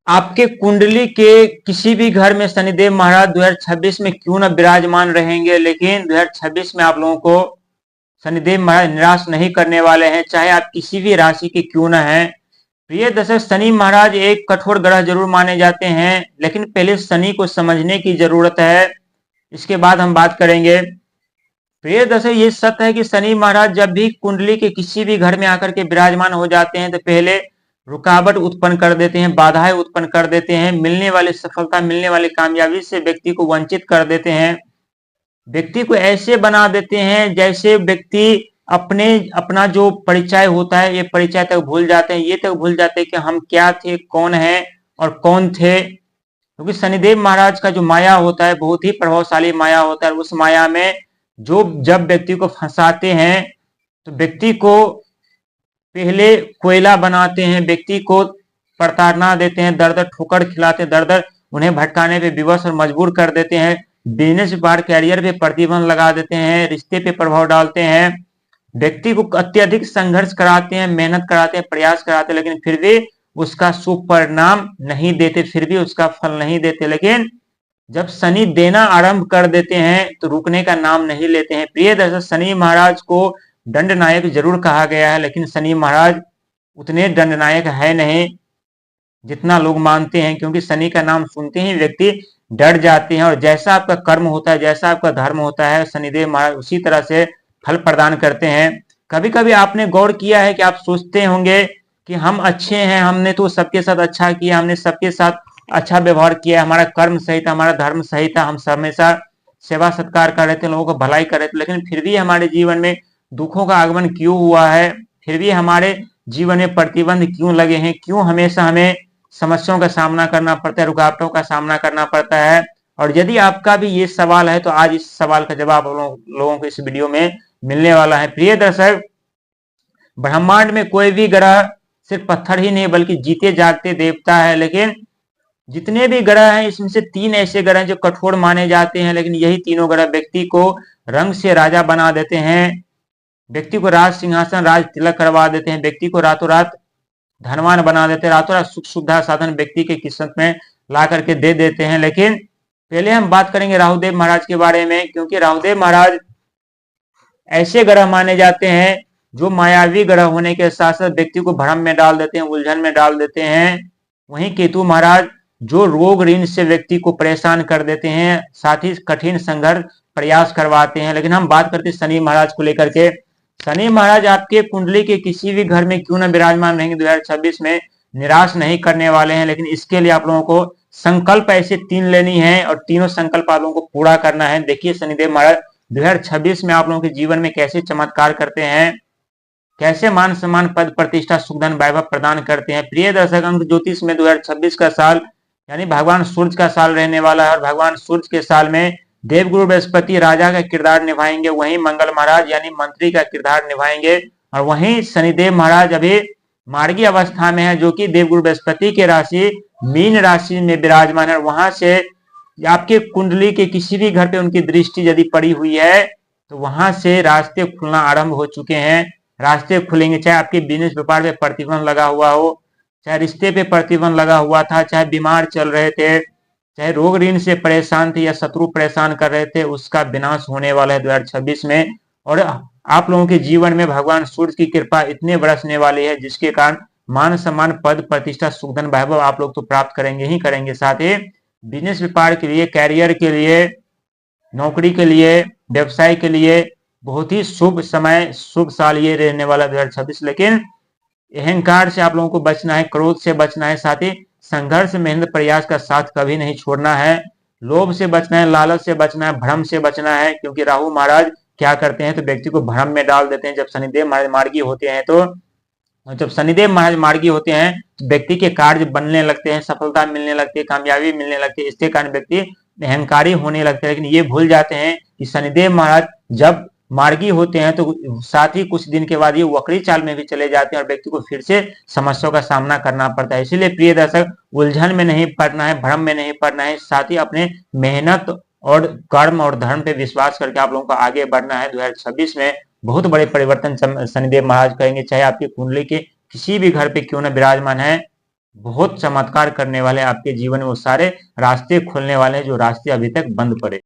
आपके कुंडली के किसी भी घर में शनिदेव महाराज 2026 में क्यों न विराजमान रहेंगे, लेकिन 2026 में आप लोगों को शनिदेव महाराज निराश नहीं करने वाले हैं, चाहे आप किसी भी राशि के क्यों न हैं। प्रिय दर्शक, शनि महाराज एक कठोर ग्रह जरूर माने जाते हैं, लेकिन पहले शनि को समझने की जरूरत है, इसके बाद हम बात करेंगे। प्रिय दर्शक, ये सत्य है कि शनि महाराज जब भी कुंडली के किसी भी घर में आकर के विराजमान हो जाते हैं तो पहले रुकावट उत्पन्न कर देते हैं, बाधाएं उत्पन्न कर देते हैं, मिलने वाली सफलता, मिलने वाली कामयाबी से व्यक्ति को वंचित कर देते हैं, व्यक्ति को ऐसे बना देते हैं जैसे व्यक्ति अपना जो परिचय होता है, ये परिचय तक भूल जाते हैं, ये तक भूल जाते हैं कि हम क्या थे, कौन है और कौन थे। क्योंकि शनिदेव महाराज का जो माया होता है बहुत ही प्रभावशाली माया होता है। उस माया में जब व्यक्ति को फंसाते हैं तो व्यक्ति को पहले कोयला बनाते हैं, व्यक्ति को प्रताड़ना देते हैं, दर दर ठोकर खिलाते हैं, दर दर उन्हें भटकाने पे विवश और मजबूर कर देते हैं, बिजनेस व्यापार कैरियर पे प्रतिबंध लगा देते हैं, रिश्ते पे प्रभाव डालते हैं, व्यक्ति को अत्यधिक संघर्ष कराते हैं, मेहनत कराते हैं, प्रयास कराते हैं, लेकिन फिर भी उसका शुभ परिणाम नहीं देते, फिर भी उसका फल नहीं देते। लेकिन जब शनि देना आरंभ कर देते हैं तो रुकने का नाम नहीं लेते हैं। प्रिय दर्शक, शनि महाराज को दंड नायक जरूर कहा गया है, लेकिन शनि महाराज उतने दंड नायक है नहीं जितना लोग मानते हैं, क्योंकि शनि का नाम सुनते ही व्यक्ति डर जाते हैं, और जैसा आपका कर्म होता है, जैसा आपका धर्म होता है, शनिदेव महाराज उसी तरह से फल प्रदान करते हैं। कभी कभी आपने गौर किया है कि आप सोचते होंगे कि हम अच्छे हैं, हमने तो सबके साथ अच्छा किया, हमने सबके साथ अच्छा व्यवहार किया, हमारा कर्म सही था, हमारा धर्म सही था, हम हमेशा सेवा सत्कार कर रहे थे, लोगों को भलाई कर रहे थे, लेकिन फिर भी हमारे जीवन में दुखों का आगमन क्यों हुआ है, फिर भी हमारे जीवन में प्रतिबंध क्यों लगे हैं, क्यों हमेशा हमें समस्याओं का सामना करना पड़ता है, रुकावटों का सामना करना पड़ता है। और यदि आपका भी ये सवाल है तो आज इस सवाल का जवाब लोगों को इस वीडियो में मिलने वाला है। प्रिय दर्शक, ब्रह्मांड में कोई भी ग्रह सिर्फ पत्थर ही नहीं बल्कि जीते जागते देवता है, लेकिन जितने भी ग्रह हैं इसमें से 3 ऐसे ग्रह हैं जो कठोर माने जाते हैं, लेकिन यही तीनों ग्रह व्यक्ति को रंग से राजा बना देते हैं, व्यक्ति को राज सिंहासन, राज तिलक करवा देते हैं, व्यक्ति को रातों रात धनवान बना देते हैं, रातों रात सुख सुविधा साधन व्यक्ति के किस्मत में ला करके दे देते हैं। लेकिन पहले हम बात करेंगे राहुदेव महाराज के बारे में, क्योंकि राहुदेव महाराज ऐसे ग्रह माने जाते हैं जो मायावी ग्रह होने के साथ साथ व्यक्ति को भ्रम में डाल देते हैं, उलझन में डाल देते हैं। वहीं केतु महाराज जो रोग ऋण से व्यक्ति को परेशान कर देते हैं, साथ ही कठिन संघर्ष प्रयास करवाते हैं। लेकिन हम बात करते हैं शनि महाराज को लेकर के। शनि महाराज आपके कुंडली के किसी भी घर में क्यों न विराजमान रहेंगे, 2026 में निराश नहीं करने वाले हैं। लेकिन इसके लिए आप लोगों को संकल्प ऐसे 3 लेनी है और तीनों संकल्प आप लोगों को पूरा करना है। देखिए शनिदेव महाराज 2026 में आप लोगों के जीवन में कैसे चमत्कार करते हैं, कैसे मान सम्मान, पद प्रतिष्ठा, सुख धन, वैभव प्रदान करते हैं। प्रिय दर्शक, अंक ज्योतिष में 2026 का साल यानी भगवान सूर्य का साल रहने वाला है, और भगवान सूर्य के साल में देवगुरु बृहस्पति राजा का किरदार निभाएंगे, वहीं मंगल महाराज यानी मंत्री का किरदार निभाएंगे, और वहीं शनिदेव महाराज अभी मार्गी अवस्था में है, जो कि देवगुरु बृहस्पति के राशि मीन राशि में विराजमान है। वहां से आपके कुंडली के किसी भी घर पे उनकी दृष्टि यदि पड़ी हुई है तो वहां से रास्ते खुलना आरंभ हो चुके हैं, रास्ते खुलेंगे। चाहे आपके बिजनेस व्यापार पे प्रतिबंध लगा हुआ हो, चाहे रिश्ते पे प्रतिबंध लगा हुआ था, चाहे बीमार चल रहे थे, चाहे रोग ऋण से परेशान थे या शत्रु परेशान कर रहे थे, उसका विनाश होने वाला है 2026 में। और आप लोगों के जीवन में भगवान सूर्य की कृपा इतने बरसने वाली है जिसके कारण मान सम्मान, पद प्रतिष्ठा, सुख धन, वैभव आप लोग तो प्राप्त करेंगे ही करेंगे। साथ ही बिजनेस व्यापार के लिए, कैरियर के लिए, नौकरी के लिए, व्यवसाय के लिए बहुत ही शुभ समय, शुभ साल ये रहने वाला 2026। लेकिन अहंकार से आप लोगों को बचना है, क्रोध से बचना है, साथ ही संघर्ष, मेहनत, प्रयास का साथ कभी नहीं छोड़ना है, लोभ से बचना है, लालच से बचना है, भ्रम से बचना है। क्योंकि राहु महाराज क्या करते हैं तो व्यक्ति को भ्रम में डाल देते हैं। जब शनिदेव महाराज मार्गी होते हैं तो व्यक्ति के कार्य बनने लगते हैं, सफलता मिलने लगती है, कामयाबी मिलने लगती है, इसके कारण व्यक्ति अहंकारी होने लगते हैं। लेकिन ये भूल जाते हैं कि शनिदेव महाराज जब मार्गी होते हैं तो साथ ही कुछ दिन के बाद ये वक्री चाल में भी चले जाते हैं और व्यक्ति को फिर से समस्याओं का सामना करना पड़ता है। इसीलिए प्रिय दर्शक, उलझन में नहीं पड़ना है, भ्रम में नहीं पड़ना है, साथ ही अपने मेहनत और कर्म और धर्म पे विश्वास करके आप लोगों को आगे बढ़ना है। 2026 में बहुत बड़े परिवर्तन शनिदेव महाराज करेंगे, चाहे आपकी कुंडली के किसी भी घर पे क्यों न विराजमान है। बहुत चमत्कार करने वाले हैं आपके जीवन में, वो सारे रास्ते खोलने वाले हैं जो रास्ते अभी तक बंद पड़े।